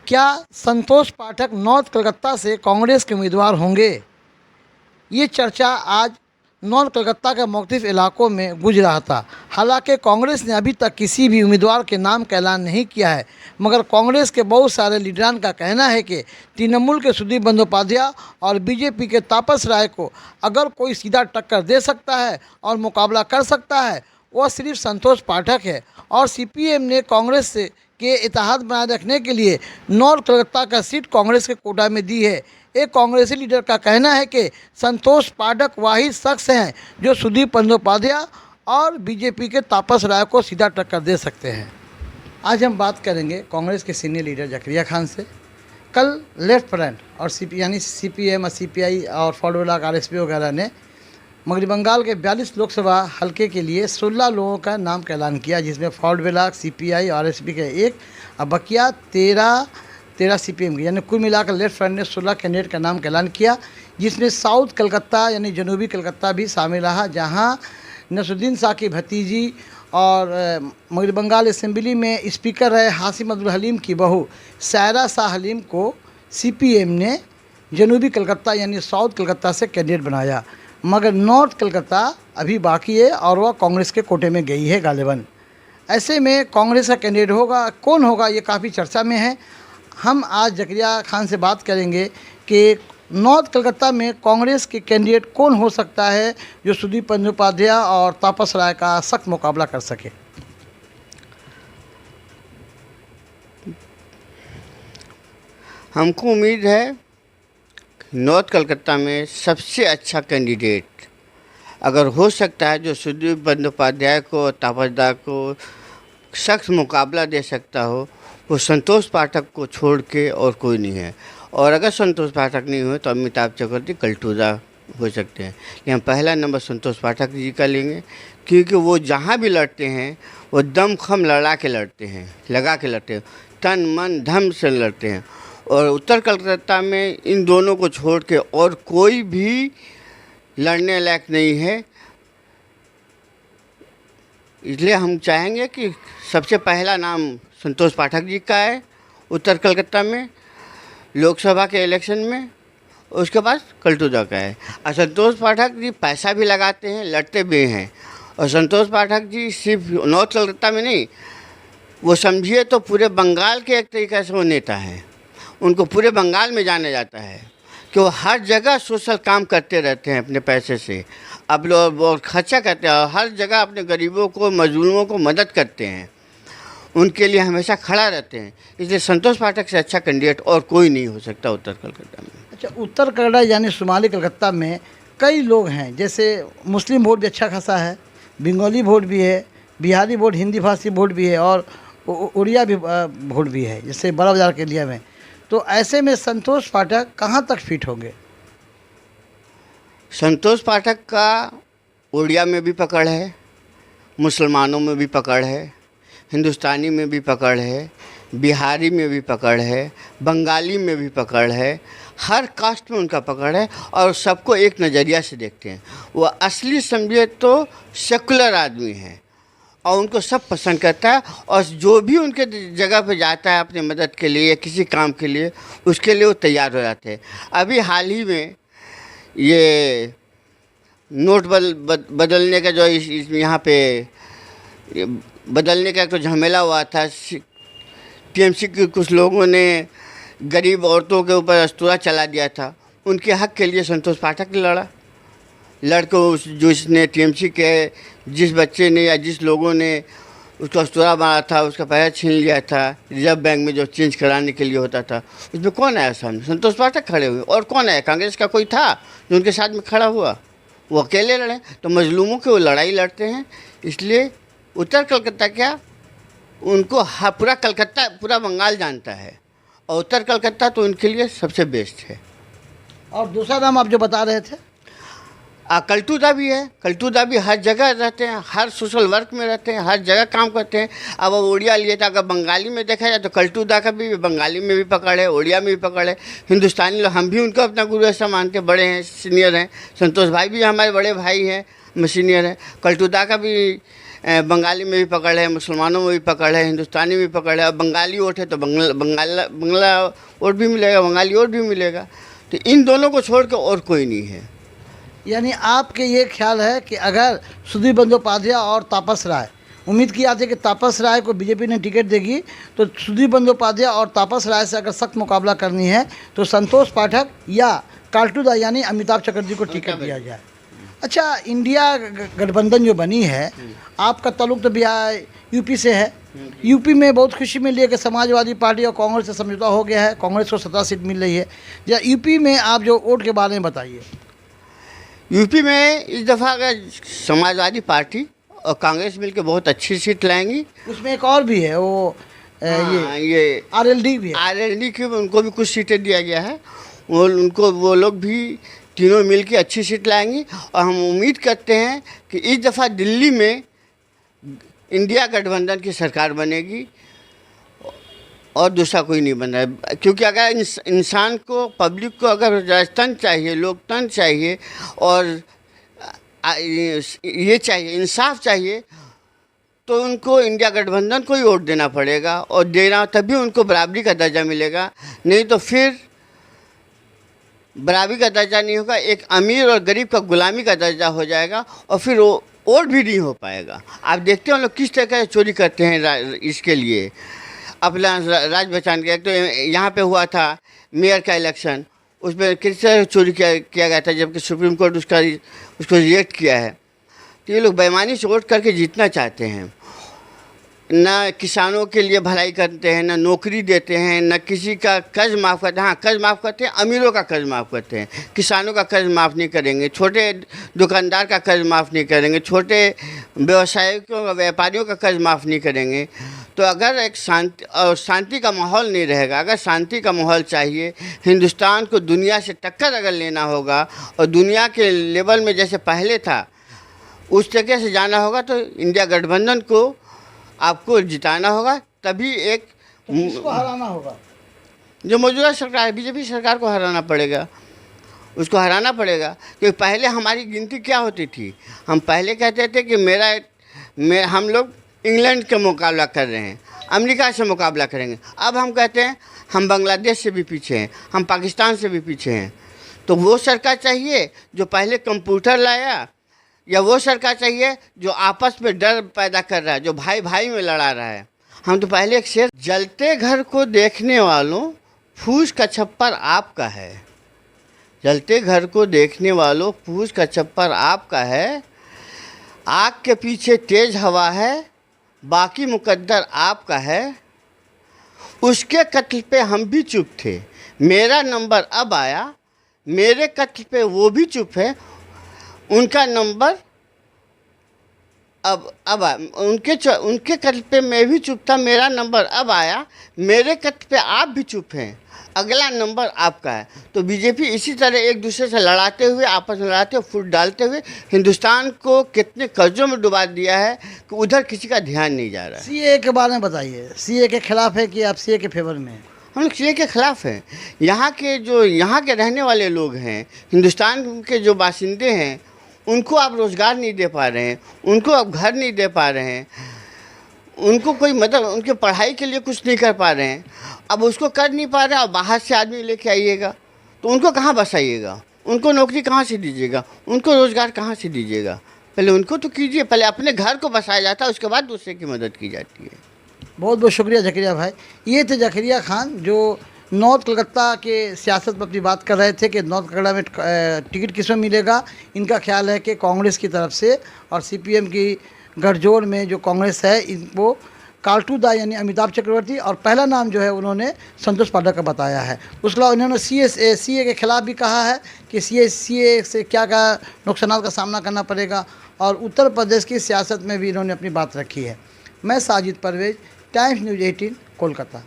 क्या संतोष पाठक नॉर्थ कलकत्ता से कांग्रेस के उम्मीदवार होंगे? ये चर्चा आज नॉर्थ कलकत्ता के मुख्तलिफ इलाकों में गूंज रहा था। हालांकि कांग्रेस ने अभी तक किसी भी उम्मीदवार के नाम का ऐलान नहीं किया है, मगर कांग्रेस के बहुत सारे लीडरान का कहना है कि तृणमूल के सुदीप बंदोपाध्याय और बीजेपी के तापस राय को अगर कोई सीधा टक्कर दे सकता है और मुकाबला कर सकता है, वह सिर्फ संतोष पाठक है। और सीपीएम ने कांग्रेस से के इतिहाद बनाए रखने के लिए नॉर्थ कलकत्ता का सीट कांग्रेस के कोटा में दी है। एक कांग्रेसी लीडर का कहना है कि संतोष पाठक वाहिद शख्स हैं जो सुदीप बंदोपाध्याय और बीजेपी के तापस राय को सीधा टक्कर दे सकते हैं। आज हम बात करेंगे कांग्रेस के सीनियर लीडर जकरिया खान से। कल लेफ्ट फ्रंट और सीपीएम और सीपीआई और फॉरवर्ड ब्लॉक आरएसपी वगैरह ने मगरबी बंगाल के 42 लोकसभा हलके के लिए 16 लोगों का नाम का ऐलान किया, जिसमें फॉरवर्ड ब्लॉक, सीपीआई और आरएसपी के एक और बकिया 13 सीपीएम की, यानी कुल मिलाकर लेफ्ट फ्रंट ने 16 कैंडिडेट का नाम का ऐलान किया, जिसमें साउथ कलकत्ता यानी जनूबी कलकत्ता भी शामिल रहा, जहां नसरुद्दीन शाह की भतीजी और मगरबी बंगाल असेंबली में स्पीकर रहे हाशिम अब्दुल हलीम की बहू सायरा शाह हलीम को सीपीएम ने जनूबी कलकत्ता यानी साउथ कलकत्ता से कैंडिडेट बनाया। मगर नॉर्थ कलकत्ता अभी बाकी है और वह कांग्रेस के कोटे में गई है गालिबन। ऐसे में कांग्रेस का कैंडिडेट होगा, कौन होगा, ये काफ़ी चर्चा में है। हम आज जकरिया खान से बात करेंगे कि नॉर्थ कलकत्ता में कांग्रेस के कैंडिडेट कौन हो सकता है जो सुदीप बंदोपाध्याय और तापस राय का सख्त मुकाबला कर सके। हमको उम्मीद है नॉर्थ कलकत्ता में सबसे अच्छा कैंडिडेट अगर हो सकता है जो सुदीप बंदोपाध्याय को, तापसदा को सख्त मुकाबला दे सकता हो, वो संतोष पाठक को छोड़ के और कोई नहीं है। और अगर संतोष पाठक नहीं हो तो अमिताभ चक्रवर्ती, कलटूजा हो सकते हैं, लेकिन पहला नंबर संतोष पाठक जी का लेंगे, क्योंकि वो जहाँ भी लड़ते हैं वो दम खम लगा के लड़ते हैं, तन मन धम से लड़ते हैं। और उत्तर कलकत्ता में इन दोनों को छोड़ के और कोई भी लड़ने लायक नहीं है, इसलिए हम चाहेंगे कि सबसे पहला नाम संतोष पाठक जी का है उत्तर कलकत्ता में लोकसभा के इलेक्शन में, उसके बाद कलटूजा का है। और संतोष पाठक जी पैसा भी लगाते हैं, लड़ते भी हैं। और संतोष पाठक जी सिर्फ नॉर्थ कलकत्ता में नहीं, वो समझिए तो पूरे बंगाल के एक तरीक़े से वो नेता हैं। उनको पूरे बंगाल में जाना जाता है कि वो हर जगह सोशल काम करते रहते हैं अपने पैसे से, अब लोग बहुत खर्चा करते हैं और हर जगह अपने गरीबों को, मजदूरों को मदद करते हैं, उनके लिए हमेशा खड़ा रहते हैं। इसलिए संतोष पाठक से अच्छा कैंडिडेट और कोई नहीं हो सकता उत्तर कलकत्ता में। अच्छा, उत्तर कलकत्ता यानी शुमाली कलकत्ता में कई लोग हैं, जैसे मुस्लिम वोट भी अच्छा खासा है, बंगाली वोट भी है, बिहारी वोट, हिंदी भाषी वोट भी है और उड़िया भी वोट भी है, जैसे बड़ा बाजार के एरिया में। तो ऐसे में संतोष पाठक कहाँ तक फिट होंगे? संतोष पाठक का उड़िया में भी पकड़ है, मुसलमानों में भी पकड़ है, हिंदुस्तानी में भी पकड़ है, बिहारी में भी पकड़ है, बंगाली में भी पकड़ है, हर कास्ट में उनका पकड़ है और सबको एक नज़रिया से देखते हैं। वो असली समझिए तो सेकुलर आदमी है और उनको सब पसंद करता है, और जो भी उनके जगह पे जाता है अपनी मदद के लिए या किसी काम के लिए, उसके लिए वो तैयार हो जाते हैं। अभी हाल ही में ये नोट बदलने का जो यहाँ पे बदलने का तो झमेला हुआ था, टीएमसी के कुछ लोगों ने गरीब औरतों के ऊपर अस्तूरा चला दिया था, उनके हक के लिए संतोष पाठक लड़ा। लड़कों जो इसने टीएमसी के जिस बच्चे ने या जिस लोगों ने उसको अस्तूरा मारा था, उसका पैसा छीन लिया था, रिजर्व बैंक में जो चेंज कराने के लिए होता था, उसमें कौन आया सामने? संतोष पाठक खड़े हुए। और कौन आया? कांग्रेस का कोई था जो उनके साथ में खड़ा हुआ? वो अकेले लड़े। तो मजलूमों की वो लड़ाई लड़ते हैं। इसलिए उत्तर कलकत्ता क्या, उनको पूरा कलकत्ता, पूरा बंगाल जानता है, और उत्तर कलकत्ता तो उनके लिए सबसे बेस्ट है। और दूसरा नाम आप जो बता रहे थे, कलटूदा भी है। कलटूदा भी हर जगह रहते हैं, हर सोशल वर्क में रहते हैं, हर जगह काम करते हैं। अब वो उड़िया लिए था, अगर बंगाली में देखा जाए तो कलटूदा का भी बंगाली में भी पकड़ है, उड़िया में भी पकड़ है। हिंदुस्तानी लोग, हम भी उनको अपना गुरु ऐसा मानते, बड़े हैं, सीनियर हैं। संतोष भाई भी हमारे बड़े भाई हैं, सीनियर हैं। कलटूदा का भी बंगाली में भी पकड़ है, मुसलमानों में भी पकड़ है, हिंदुस्तानी में भी पकड़ है। अब बंगाली वोट है तो बंगला वोट भी मिलेगा, बंगाली वोट भी मिलेगा। तो इन दोनों को छोड़ कर और कोई नहीं है। यानी आपके ये ख्याल है कि अगर सुधीर बंदोपाध्याय और तापस राय, उम्मीद की जाती है कि तापस राय को बीजेपी ने टिकट देगी, तो सुधीर बंदोपाध्याय और तापस राय से अगर सख्त मुकाबला करनी है तो संतोष पाठक या काल्टूदा यानी अमिताभ चटर्जी को टिकट दिया जाए। अच्छा, इंडिया गठबंधन जो बनी है, आपका ताल्लुक तो बिहार यूपी से है। यूपी में बहुत खुशी मिली है कि समाजवादी पार्टी और कांग्रेस से समझौता हो गया है, कांग्रेस को 17 सीट मिल रही है। या यूपी में आप जो वोट के बारे में बताइए। यूपी में इस दफ़ा अगर समाजवादी पार्टी और कांग्रेस मिलकर बहुत अच्छी सीट लाएंगी। उसमें एक और भी है, वो ये आरएलडी भी है। आरएलडी के उनको भी कुछ सीटें दिया गया है, वो लोग भी तीनों मिलकर अच्छी सीट लाएंगी। और हम उम्मीद करते हैं कि इस दफ़ा दिल्ली में इंडिया गठबंधन की सरकार बनेगी और दूसरा कोई नहीं बन रहा है। क्योंकि अगर इंसान को, पब्लिक को अगर राजतंत्र चाहिए, लोकतंत्र चाहिए और ये चाहिए, इंसाफ चाहिए, तो उनको इंडिया गठबंधन को ही वोट देना पड़ेगा। और देना तभी उनको बराबरी का दर्जा मिलेगा, नहीं तो फिर बराबरी का दर्जा नहीं होगा, एक अमीर और गरीब का गुलामी का दर्जा हो जाएगा और फिर वो वोट भी नहीं हो पाएगा। आप देखते हो लोग किस तरह से चोरी करते हैं इसके लिए, अपना राज बचाने के। तो यहाँ पे हुआ था मेयर का इलेक्शन, उसमें किस तरह चोरी किया गया था, जबकि सुप्रीम कोर्ट उसको रिजेक्ट किया है। तो ये लोग बेईमानी से वोट करके जीतना चाहते हैं, ना किसानों के लिए भलाई करते हैं, ना नौकरी देते हैं, ना किसी का कर्ज माफ़ करते हैं। हाँ, कर्ज माफ़ करते हैं, अमीरों का कर्ज माफ़ करते हैं, किसानों का कर्ज माफ़ नहीं करेंगे, छोटे दुकानदार का कर्ज माफ़ नहीं करेंगे, छोटे व्यवसायियों व्यापारियों का कर्ज माफ़ नहीं करेंगे। तो अगर एक शांति का माहौल नहीं रहेगा, अगर शांति का माहौल चाहिए, हिंदुस्तान को दुनिया से टक्कर अगर लेना होगा और दुनिया के लेवल में जैसे पहले था उस तरह से जाना होगा, तो इंडिया गठबंधन को आपको जिताना होगा। तभी एक किसको हराना होगा? जो मौजूदा सरकार है, बीजेपी सरकार को हराना पड़ेगा, उसको हराना पड़ेगा। क्योंकि पहले हमारी गिनती क्या होती थी, हम पहले कहते थे कि हम लोग इंग्लैंड का मुकाबला कर रहे हैं, अमेरिका से मुकाबला करेंगे। अब हम कहते हैं हम बांग्लादेश से भी पीछे हैं, हम पाकिस्तान से भी पीछे हैं। तो वो सरकार चाहिए जो पहले कंप्यूटर लाया, या वो सरकार चाहिए जो आपस में डर पैदा कर रहा है, जो भाई भाई में लड़ा रहा है। हम तो पहले एक शेर, जलते घर को देखने वालों फूस का छप्पर आपका है, जलते घर को देखने वालों फूस का छप्पर आपका है, आग के पीछे तेज हवा है, बाकी मुकद्दर आपका है, उसके कत्ल पे हम भी चुप थे, मेरा नंबर अब आया, मेरे कत्ल पे वो भी चुप है, उनका नंबर अब उनके कत्ल पे मैं भी चुप था, मेरा नंबर अब आया, मेरे कत्ल पे आप भी चुप हैं, अगला नंबर आपका है। तो बीजेपी इसी तरह एक दूसरे से लड़ाते हुए, आपस में लड़ाते हुए, फुट डालते हुए हिंदुस्तान को कितने कर्जों में डुबा दिया है कि उधर किसी का ध्यान नहीं जा रहा है। सीए के बारे में बताइए, सीए के खिलाफ है कि आप सीए के फेवर में हैं? हम लोग सीए के ख़िलाफ़ हैं। यहाँ के रहने वाले लोग हैं, हिंदुस्तान के जो बासिंदे हैं, उनको आप रोज़गार नहीं दे पा रहे हैं, उनको आप घर नहीं दे पा रहे हैं, उनको कोई मतलब उनके पढ़ाई के लिए कुछ नहीं कर पा रहे हैं। अब उसको कर नहीं पा रहे हैं और बाहर से आदमी लेके आइएगा तो उनको कहाँ बसाइएगा, उनको नौकरी कहाँ से दीजिएगा, उनको रोज़गार कहाँ से दीजिएगा? पहले उनको तो कीजिए, पहले अपने घर को बसाया जाता है, उसके बाद दूसरे की मदद की जाती है। बहुत बहुत शुक्रिया ज़करिया भाई। ये थे ज़करिया खान जो नॉर्थ कलकत्ता के सियासत पर अपनी बात कर रहे थे कि नॉर्थ कलकत्ता में टिकट किस में मिलेगा। इनका ख्याल है कि कांग्रेस की तरफ से और सीपीएम की गठजोड़ में जो कांग्रेस है, इनको काल्टूदा यानी अमिताभ चक्रवर्ती और पहला नाम जो है उन्होंने संतोष पाठक का बताया है। उसके अलावा इन्होंने सीए के खिलाफ भी कहा है कि सीए से क्या नुकसानात का सामना करना पड़ेगा और उत्तर प्रदेश की सियासत में भी इन्होंने अपनी बात रखी है। मैं साजिद परवेज़, टाइम्स न्यूज़ 18 कोलकाता।